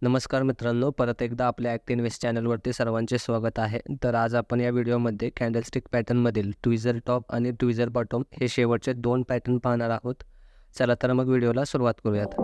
नमस्कार मित्रांनो, परत एकदा आपल्या ॲक्ट इन्व्हेस्ट चॅनलवरती सर्वांचे स्वागत आहे. तर आज आपण या व्हिडिओमध्ये कॅन्डलस्टिक पॅटर्नमधील ट्विझर टॉप आणि ट्विझर बॉटम हे शेवटचे 2 पॅटर्न पाहणार आहोत. चला तर मग व्हिडिओला सुरुवात करूयात.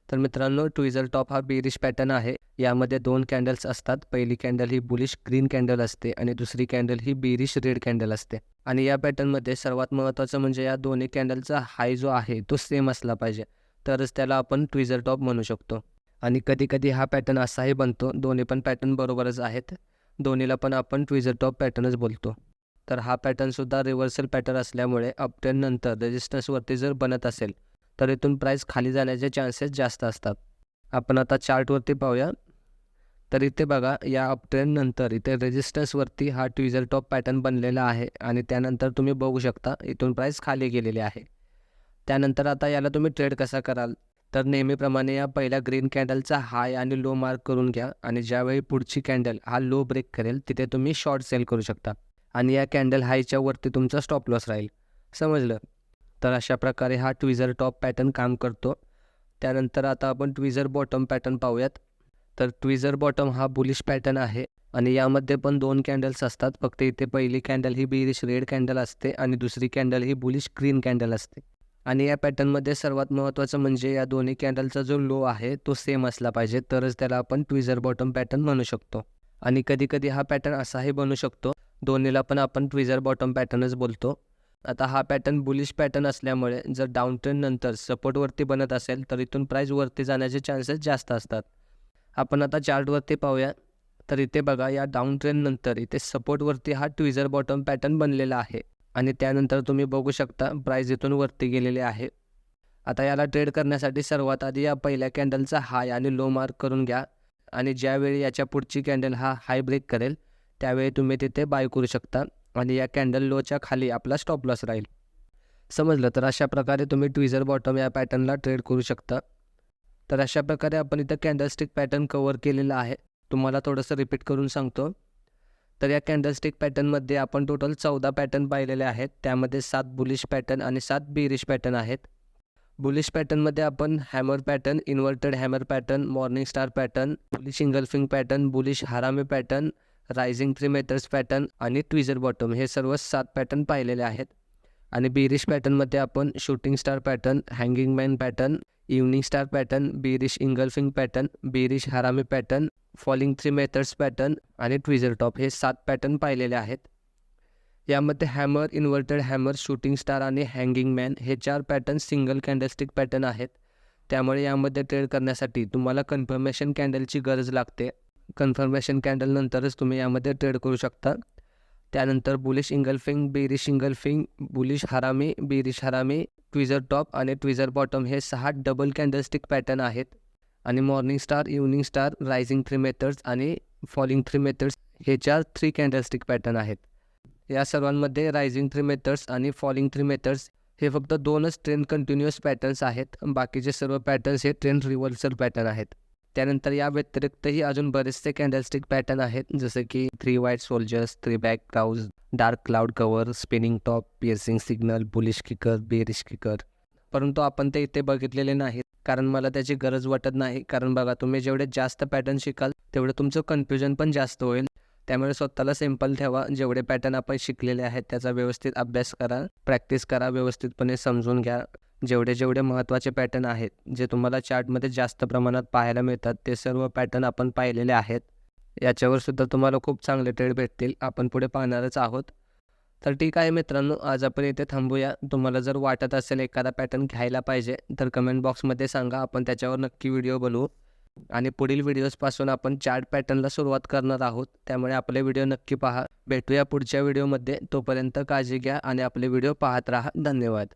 तर मित्रांनो, ट्विझर टॉप हा बेरिश पॅटर्न आहे. यामध्ये 2 कॅन्डल्स असतात. पहिली कॅन्डल ही बुलिश ग्रीन कॅन्डल असते आणि दुसरी कॅन्डल ही बेरिश रेड कॅन्डल असते. आणि या पॅटर्नमध्ये सर्वात महत्त्वाचं म्हणजे या दोन्ही कॅन्डलचा हाय जो आहे तो सेम असला पाहिजे, तरच त्याला आपण ट्विझर टॉप म्हणू शकतो. आणि कधी हा पॅटर्न असाही बनतो. दोन्ही पण पॅटर्न बरोबरच आहेत. दोन्हीला पण आपण ट्विझर टॉप पॅटर्नच बोलतो. तर हा पॅटर्नसुद्धा रिव्हर्सल पॅटर्न असल्यामुळे अपट्रेंड नंतर रेजिस्टन्सवरती जर बनत असेल तर इथून प्राईस खाली जाण्याचे चान्सेस जास्त असतात. आपण आता चार्टवरती पाहूया. तर इथे बघा, या अपट्रेंड नंतर इथे रेजिस्टन्सवरती हा ट्विझर टॉप पॅटर्न बनलेला आहे आणि त्यानंतर तुम्ही बघू शकता इथून प्राईस खाली गेलेली आहे. त्यानंतर आता याला तुम्ही ट्रेड कसा कराल, तर नेहमीप्रमाणे या पहिल्या ग्रीन कॅन्डलचा हाय आणि लो मार्क करून घ्या आणि ज्यावेळी पुढची कॅन्डल हा लो ब्रेक करेल तिथे तुम्ही शॉर्ट सेल करू शकता आणि या कॅन्डल हायच्या वरती तुमचा स्टॉप लॉस राहील. समजलं? तर अशा प्रकारे हा ट्विझर टॉप पॅटर्न काम करतो. त्यानंतर आता आपण ट्विझर बॉटम पॅटर्न पाहूयात. तर ट्विझर बॉटम हा बुलिश पॅटर्न आहे आणि यामध्ये पण 2 कॅन्डल्स असतात. फक्त इथे पहिली कॅन्डल ही बेरिश रेड कॅन्डल असते आणि दुसरी कॅन्डल ही बुलिश ग्रीन कॅन्डल असते. आणि या पॅटर्नमध्ये सर्वात महत्त्वाचं म्हणजे या दोन्ही कॅन्डलचा जो लो आहे तो सेम असला पाहिजे, तरच त्याला आपण ट्विझर बॉटम पॅटर्न म्हणू शकतो. आणि कधी हा पॅटर्न असाही बनू शकतो. दोन्हीला पण आपण ट्विझर बॉटम पॅटर्नच बोलतो. आता हा पॅटर्न बुलिश पॅटर्न असल्यामुळे जर डाऊन ट्रेंड नंतर सपोर्टवरती बनत असेल तर इथून प्राईस वरती जाण्याचे चान्सेस जास्त असतात. आपण आता चार्टवरती पाहूया. तर इथे बघा, या डाऊन ट्रेंड नंतर इथे सपोर्टवरती हा ट्विझर बॉटम पॅटर्न बनलेला आहे आणि त्यानंतर तुम्ही बघू शकता प्राईस इथून वरती गेलेले आहे. आता याला ट्रेड करण्यासाठी सर्वात आधी या पहिल्या कॅन्डलचा हाय आणि लो मार्क करून घ्या आणि ज्यावेळी याच्या पुढची कॅन्डल हा हाय ब्रेक करेल त्यावेळी तुम्ही तिथे बाय करू शकता आणि या कॅन्डल लोच्या खाली आपला स्टॉप लॉस राहील. समजलं? तर अशा प्रकारे तुम्ही ट्विझर बॉटम या पॅटर्नला ट्रेड करू शकता. तर अशा प्रकारे आपण इथं कॅन्डलस्टिक पॅटर्न कव्हर केलेला आहे. तुम्हाला थोडंसं रिपीट करून सांगतो. तर या कॅन्डलस्टिक पॅटर्नमध्ये आपण टोटल 14 पॅटर्न पाहिलेले आहेत. त्यामध्ये 7 बुलिश पॅटर्न आणि 7 बेरिश पॅटर्न आहेत. बुलिश पॅटर्नमध्ये आपण hammer pattern, inverted hammer pattern, morning star pattern, bullish engulfing pattern, bullish harami pattern, rising 3 methods pattern आणि ट्विझर बॉटम हे सर्व 7 पॅटर्न पाहिलेले आहेत. आणि बेरिश पॅटर्नमध्ये आपण shooting star pattern, hanging man pattern, evening star pattern, bearish engulfing pattern, bearish harami pattern, falling 3 methods pattern आणि tweezer top हे 7 पॅटर्न पाहिलेले आहेत. यामध्ये hammer, inverted hammer, shooting star आणि हँगिंग मॅन हे 4 पॅटर्न सिंगल कॅन्डलस्टिक पॅटर्न आहेत. त्यामुळे यामध्ये ट्रेड करण्यासाठी तुम्हाला कन्फर्मेशन कॅन्डलची गरज लागते. कन्फर्मेशन कॅन्डल नंतरच तुम्ही यामध्ये ट्रेड करू शकता. त्यानंतर bullish engulfing, bearish engulfing, bullish harami, bearish harami, tweezer top आणि ट्विझर बॉटम हे 6 डबल कॅन्डलस्टिक पॅटर्न आहेत. आणि morning star, evening star, rising 3 methods आणि फॉलिंग 3 मेथड्स हे 3 कॅन्डलस्टिक पॅटर्न आहेत. या सर्वांमध्ये रायझिंग 3 मेथड्स आणि फॉलिंग 3 मेथड्स हे फक्त 2च ट्रेंड कंटिन्युअस पॅटर्न्स आहेत. बाकीचे सर्व पॅटर्न्स हे ट्रेंड रिव्हर्सल पॅटर्न आहेत. त्यानंतर या व्यतिरिक्तही अजून बरेचसे कॅन्डलस्टिक पॅटर्न आहेत, जसे की 3 white soldiers, 3 black clouds, dark cloud cover, spinning top, piercing signal, bullish kicker, bearish kicker. परंतु आपण ते इथे बघितलेले नाहीत, कारण मला त्याची गरज वाटत नाही. कारण बघा, तुम्ही जेवढे जास्त पॅटर्न शिकाल तेवढं तुमचं कन्फ्युजन पण जास्त होईल. त्यामुळे स्वतःला सिंपल ठेवा. जेवढे पॅटर्न आपण शिकलेले आहेत त्याचा व्यवस्थित अभ्यास करा, प्रॅक्टिस करा, व्यवस्थितपणे समजून घ्या. जेवढे महत्त्वाचे पॅटर्न आहेत जे तुम्हाला चार्टमध्ये जास्त प्रमाणात पाहायला मिळतात ते सर्व पॅटर्न आपण पाहिलेले आहेत. याच्यावर सुद्धा तुम्हाला खूप चांगले ट्रेड भेटतील. आपण पुढे पाहणारच आहोत. तर ठीक आहे मित्रांनो, आज आपण इथे थांबूया. तुम्हाला जर वाटत असेल एखादा पॅटर्न घ्यायला पाहिजे तर कमेंट बॉक्समध्ये सांगा, आपण त्याच्यावर नक्की व्हिडिओ बनवू. आणि पुढील व्हिडिओजपासून आपण चार्ट पॅटर्नला सुरुवात करणार आहोत. त्यामुळे आपले व्हिडिओ नक्की पहा. भेटूया पुढच्या व्हिडिओमध्ये. तोपर्यंत काळजी घ्या आणि आपले व्हिडिओ पाहत राहा. धन्यवाद.